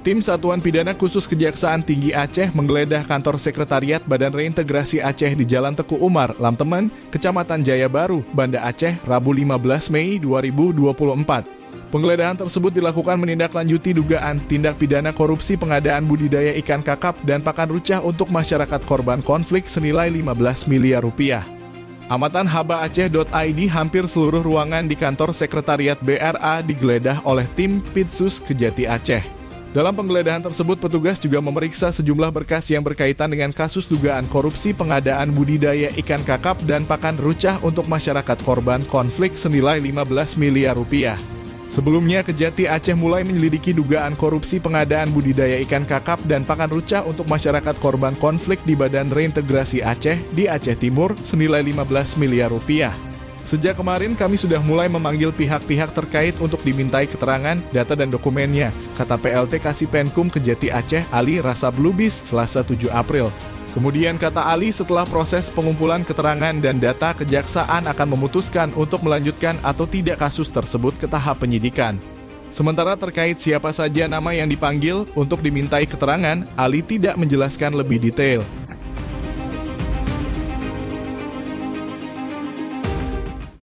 Tim Satuan Pidana Khusus Kejaksaan Tinggi Aceh menggeledah kantor sekretariat Badan Reintegrasi Aceh di Jalan Teku Umar, Lamtemen, Kecamatan Jaya Baru, Banda Aceh, Rabu 15 Mei 2024. Penggeledahan tersebut dilakukan menindaklanjuti dugaan tindak pidana korupsi pengadaan budidaya ikan kakap dan pakan rucah untuk masyarakat korban konflik senilai 15 miliar rupiah. Amatan habaaceh.id, hampir seluruh ruangan di kantor sekretariat BRA digeledah oleh tim Pitsus Kejati Aceh. Dalam penggeledahan tersebut, petugas juga memeriksa sejumlah berkas yang berkaitan dengan kasus dugaan korupsi pengadaan budidaya ikan kakap dan pakan rucah untuk masyarakat korban konflik senilai 15 miliar rupiah. Sebelumnya, Kejati Aceh mulai menyelidiki dugaan korupsi pengadaan budidaya ikan kakap dan pakan rucah untuk masyarakat korban konflik di Badan Reintegrasi Aceh di Aceh Timur senilai 15 miliar rupiah. Sejak kemarin kami sudah mulai memanggil pihak-pihak terkait untuk dimintai keterangan, data dan dokumennya, kata PLT Kasipenkum Kejati Aceh Ali Rasab Lubis Selasa 7 April. Kemudian kata Ali, setelah proses pengumpulan keterangan dan data, kejaksaan akan memutuskan untuk melanjutkan atau tidak kasus tersebut ke tahap penyidikan. Sementara terkait siapa saja nama yang dipanggil untuk dimintai keterangan, Ali tidak menjelaskan lebih detail.